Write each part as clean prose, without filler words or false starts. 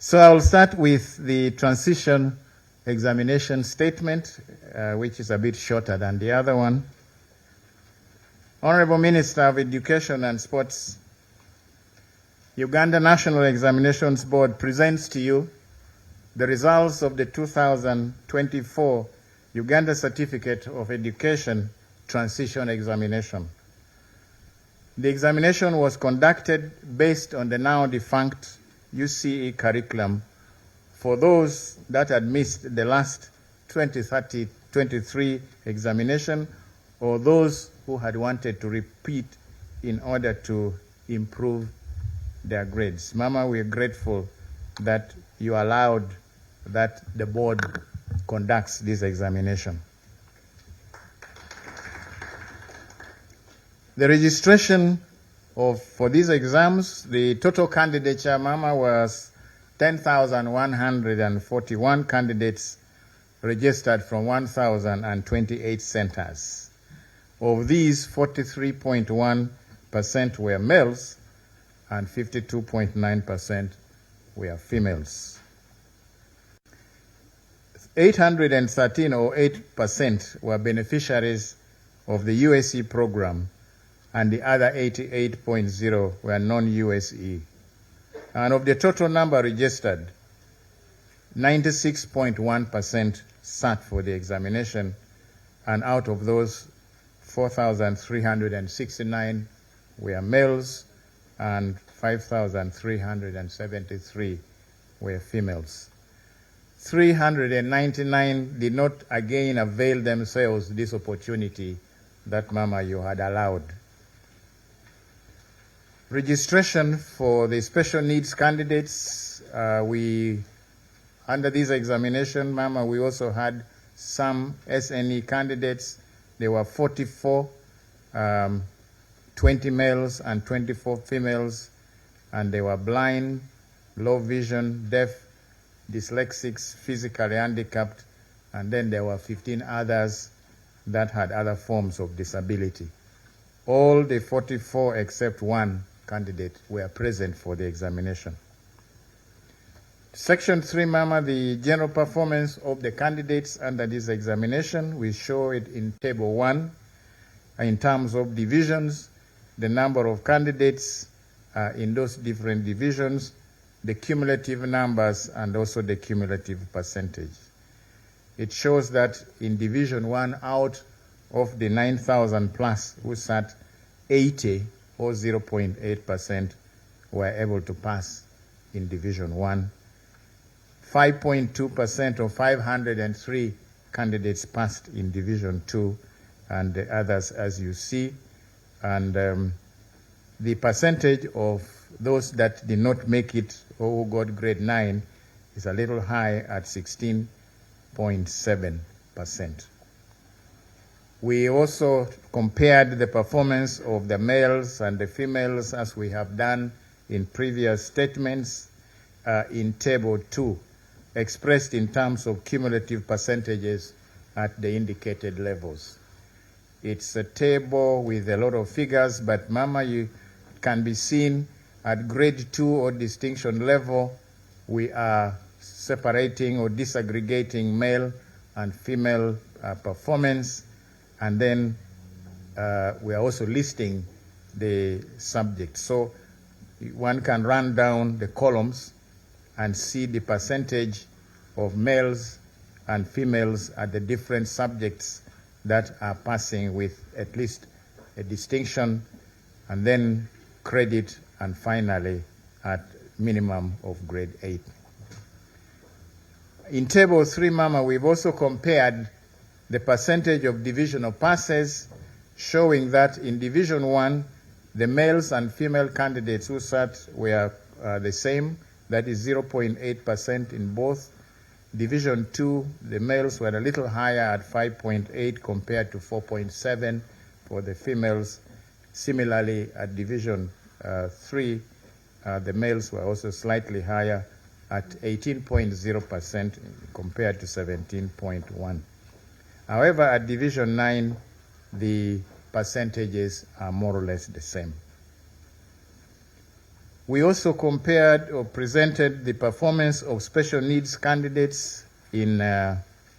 So I'll start with the transition examination statement, which is a bit shorter than the other one. Honorable Minister of Education and Sports, Uganda National Examinations Board presents to you the results of the 2024 Uganda Certificate of Education Transition Examination. The examination was conducted based on the now defunct UCE curriculum for those that had missed the last 2023 examination or those who had wanted to repeat in order to improve their grades. Mama, we're grateful that you allowed that the board conducts this examination. The registration for these exams, the total candidature, Mama, was 10,141 candidates registered from 1,028 centers. Of these, 43.1% were males and 52.9% were females. 813 or 8% were beneficiaries of the USE program, and the other 88.0 were non-USE. And of the total number registered, 96.1% sat for the examination, and out of those, 4,369 were males and 5,373 were females. 399 did not again avail themselves this opportunity that, Mama, you had allowed. Registration for the special needs candidates, under this examination, Mama, we also had some SNE candidates. There were 44, 20 males and 24 females, and they were blind, low vision, deaf, dyslexics, physically handicapped, and then there were 15 others that had other forms of disability. All the 44 except one candidate were present for the examination. Section 3, Mama, the general performance of the candidates under this examination, we show it in Table 1 in terms of divisions, the number of candidates in those different divisions, the cumulative numbers, and also the cumulative percentage. It shows that in Division 1, out of the 9,000 plus who sat, 80 or 0.8% were able to pass in Division 1. 5.2% of 503 candidates passed in Division 2, and the others, as you see. And the percentage of those that did not make it or who got grade 9 is a little high at 16.7%. We also compared the performance of the males and the females, as we have done in previous statements, in Table 2, expressed in terms of cumulative percentages at the indicated levels. It's a table with a lot of figures, but, Mama, you can be seen at grade 2 or distinction level, we are separating or disaggregating male and female performance, and then we are also listing the subjects. So one can run down the columns and see the percentage of males and females at the different subjects that are passing with at least a distinction, and then credit, and finally at minimum of grade 8. In Table 3, Mama, we've also compared the percentage of divisional passes, showing that in Division 1, the males and female candidates who sat were the same, that is 0.8% in both. Division 2, the males were a little higher at 5.8 compared to 4.7 for the females. Similarly, at Division 3, the males were also slightly higher at 18.0% compared to 17.1. However, at Division 9, the percentages are more or less the same. We also compared or presented the performance of special needs candidates in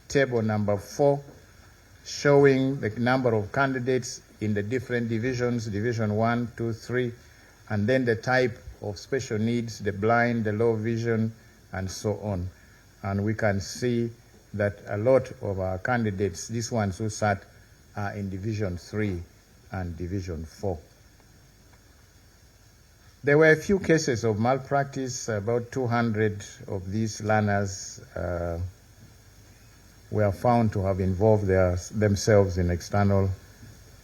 table number 4, showing the number of candidates in the different divisions, division 1, 2, 3, and then the type of special needs, the blind, the low vision, and so on. And we can see that a lot of our candidates, these ones who sat, are in division 3 and division 4. There were a few cases of malpractice. About 200 of these learners were found to have involved themselves in external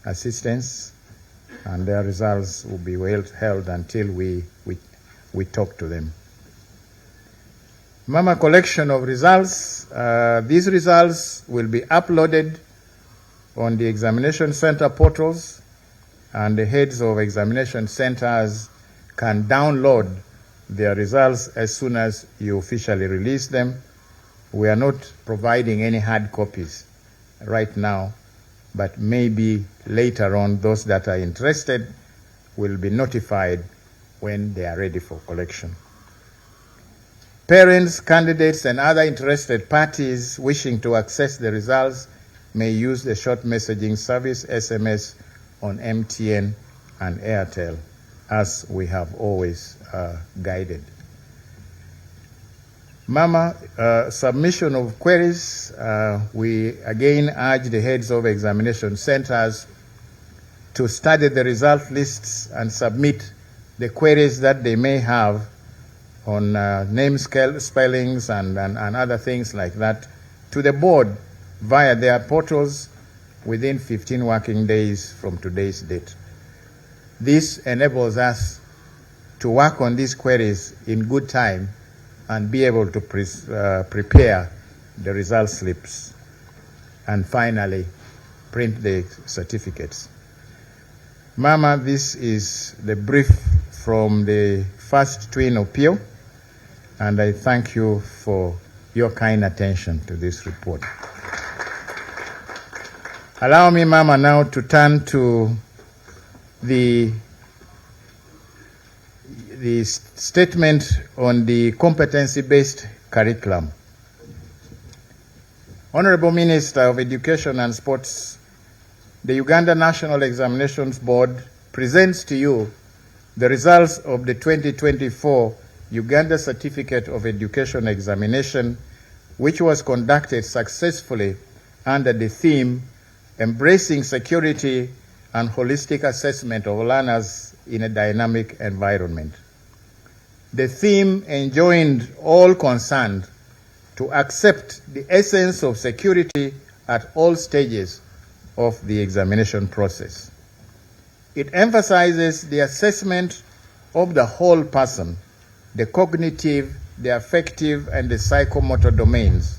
assistance, and their results will be held until we talk to them. Mama, collection of results. These results will be uploaded on the examination center portals, and the heads of examination centers can download their results as soon as you officially release them. We are not providing any hard copies right now, but maybe later on those that are interested will be notified when they are ready for collection. Parents, candidates, and other interested parties wishing to access the results may use the short messaging service, SMS, on MTN and Airtel, as we have always guided. Mama, submission of queries. We again urge the heads of examination centers to study the result lists and submit the queries that they may have on name spellings and other things like that to the board via their portals within 15 working days from today's date. This enables us to work on these queries in good time and be able to prepare the result slips and finally print the certificates. Mama, this is the brief from the first twin appeal, and I thank you for your kind attention to this report. Allow me, Mama, now to turn to the statement on the competency-based curriculum. Honorable Minister of Education and Sports, the Uganda National Examinations Board presents to you the results of the 2024 Uganda Certificate of Education Examination, which was conducted successfully under the theme Embracing Security and Holistic Assessment of Learners in a Dynamic Environment. The theme enjoined all concerned to accept the essence of security at all stages of the examination process. It emphasizes the assessment of the whole person, the cognitive, the affective, and the psychomotor domains.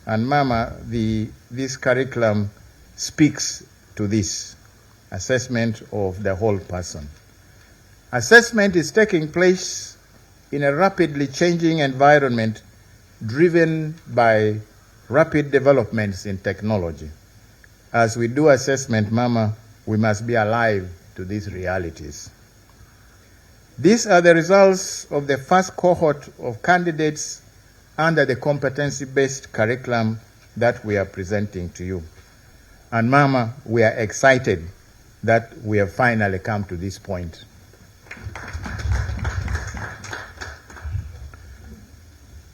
And Mama, this curriculum speaks to this assessment of the whole person. Assessment is taking place in a rapidly changing environment driven by rapid developments in technology. As we do assessment, Mama, we must be alive to these realities. These are the results of the first cohort of candidates under the competency-based curriculum that we are presenting to you. And Mama, we are excited that we have finally come to this point.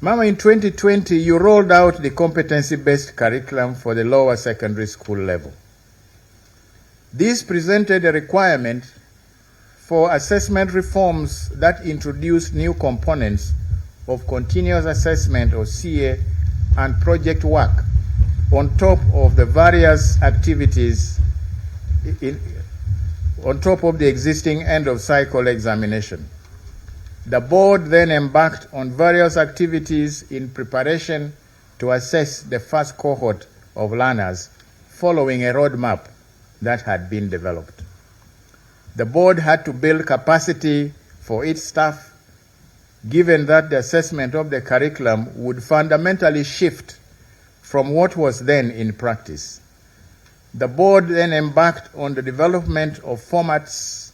Mama, in 2020, you rolled out the competency-based curriculum for the lower secondary school level. This presented a requirement for assessment reforms that introduced new components of continuous assessment, or CA, and project work on top of the various activities on top of the existing end-of-cycle examination. The board then embarked on various activities in preparation to assess the first cohort of learners following a roadmap that had been developed. The board had to build capacity for its staff, given that the assessment of the curriculum would fundamentally shift from what was then in practice. The board then embarked on the development of formats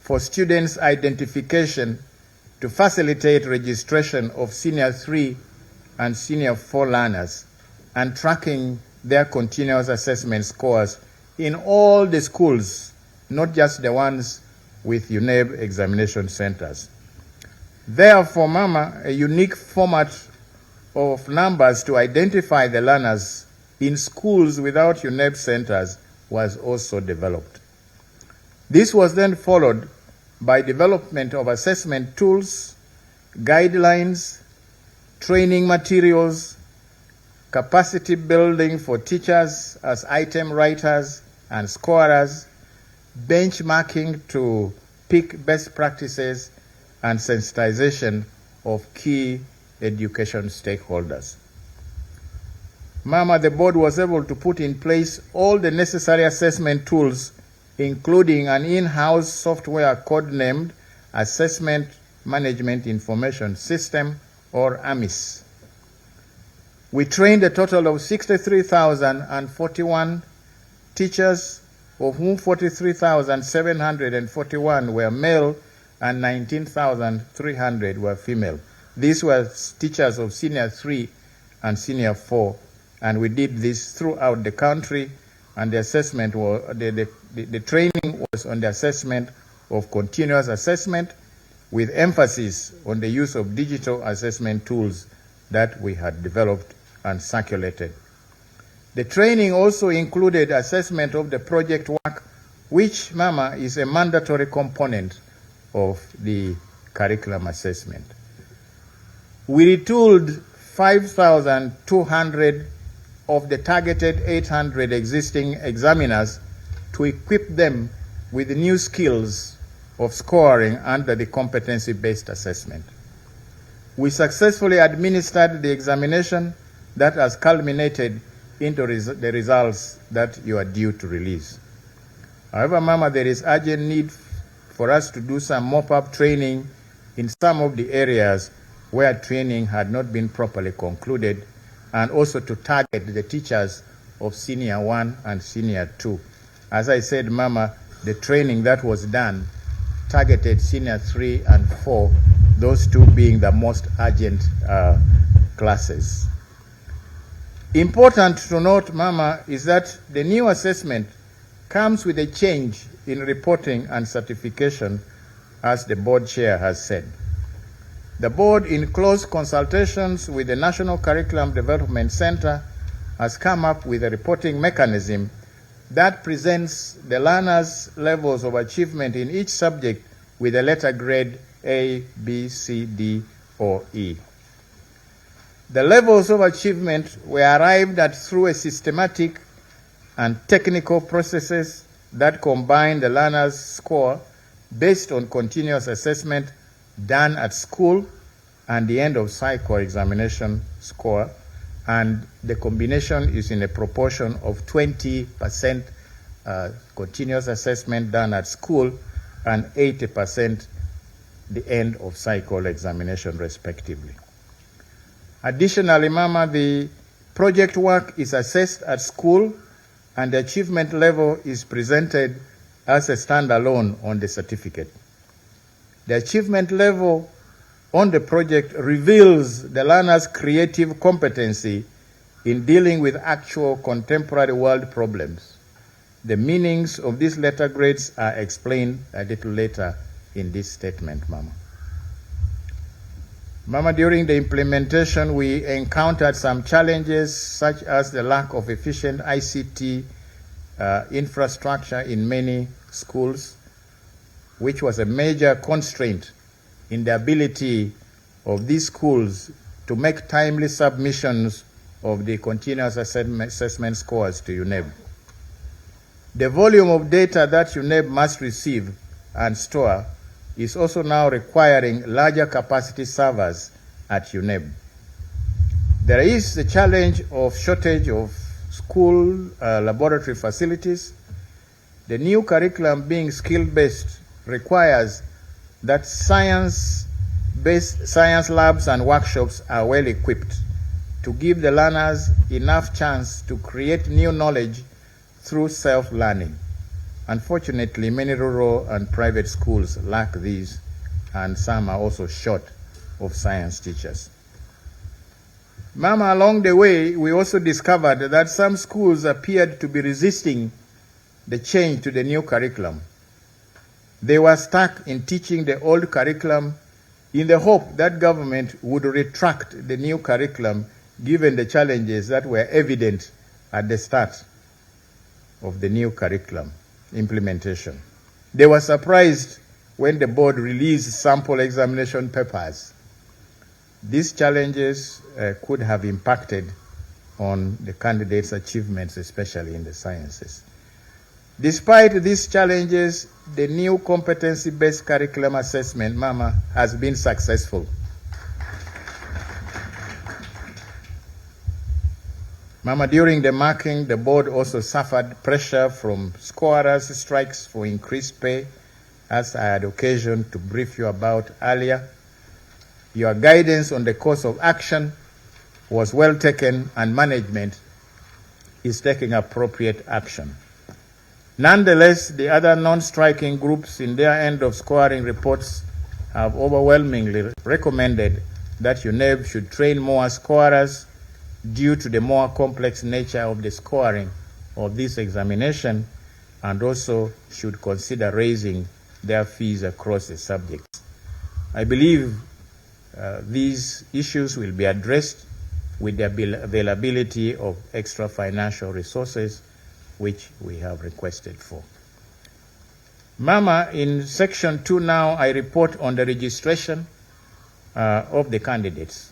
for students' identification to facilitate registration of Senior 3 and Senior 4 learners and tracking their continuous assessment scores in all the schools, not just the ones with UNEB examination centers. Therefore, Mama, a unique format of numbers to identify the learners in schools without UNEB centers was also developed. This was then followed by development of assessment tools, guidelines, training materials, capacity building for teachers as item writers and scorers, benchmarking to pick best practices, and sensitization of key education stakeholders. Mama, the board was able to put in place all the necessary assessment tools, including an in-house software codenamed Assessment Management Information System, or AMIS. We trained a total of 63,041 teachers, of whom 43,741 were male and 19,300 were female. These were teachers of Senior 3 and Senior 4, and we did this throughout the country, and the assessment was, the training was on the assessment of continuous assessment with emphasis on the use of digital assessment tools that we had developed and circulated. The training also included assessment of the project work, which, Mama, is a mandatory component of the curriculum assessment. We retooled 5,200 of the targeted 800 existing examiners to equip them with new skills of scoring under the competency-based assessment. We successfully administered the examination that has culminated into the results that you are due to release. However, Mama, there is urgent need for us to do some mop-up training in some of the areas where training had not been properly concluded, and also to target the teachers of Senior 1 and Senior 2. As I said, Mama, the training that was done targeted Senior 3 and 4, those two being the most urgent classes. Important to note, Mama, is that the new assessment comes with a change in reporting and certification, as the board chair has said. The board, in close consultations with the National Curriculum Development Center, has come up with a reporting mechanism that presents the learners' levels of achievement in each subject with a letter grade A, B, C, D, or E. The levels of achievement were arrived at through a systematic and technical processes that combine the learner's score based on continuous assessment done at school and the end of cycle examination score, and the combination is in a proportion of 20% continuous assessment done at school and 80% the end of cycle examination respectively. Additionally, Mama, the project work is assessed at school and the achievement level is presented as a standalone on the certificate. The achievement level on the project reveals the learner's creative competency in dealing with actual contemporary world problems. The meanings of these letter grades are explained a little later in this statement, Mama. Mama, during the implementation, we encountered some challenges, such as the lack of efficient ICT infrastructure in many schools, which was a major constraint in the ability of these schools to make timely submissions of the continuous assessment scores to UNEB. The volume of data that UNEB must receive and store is also now requiring larger capacity servers at UNEB. There is the challenge of shortage of school laboratory facilities. The new curriculum, being skill-based, requires that science labs and workshops are well equipped to give the learners enough chance to create new knowledge through self-learning. Unfortunately, many rural and private schools lack these and some are also short of science teachers. Mama, along the way, we also discovered that some schools appeared to be resisting the change to the new curriculum. They were stuck in teaching the old curriculum in the hope that government would retract the new curriculum given the challenges that were evident at the start of the new curriculum implementation. They were surprised when the board released sample examination papers. These challenges could have impacted on the candidates' achievements, especially in the sciences. Despite these challenges, the new competency-based curriculum assessment, Mama, has been successful. Mama, during the marking, the board also suffered pressure from scorers' strikes for increased pay, as I had occasion to brief you about earlier. Your guidance on the course of action was well taken, and management is taking appropriate action. Nonetheless, the other non-striking groups in their end of scoring reports have overwhelmingly recommended that UNEB should train more scorers due to the more complex nature of the scoring of this examination, and also should consider raising their fees across the subjects. I believe these issues will be addressed with the availability of extra financial resources, which we have requested for. Mama, in section 2 now, I report on the registration of the candidates.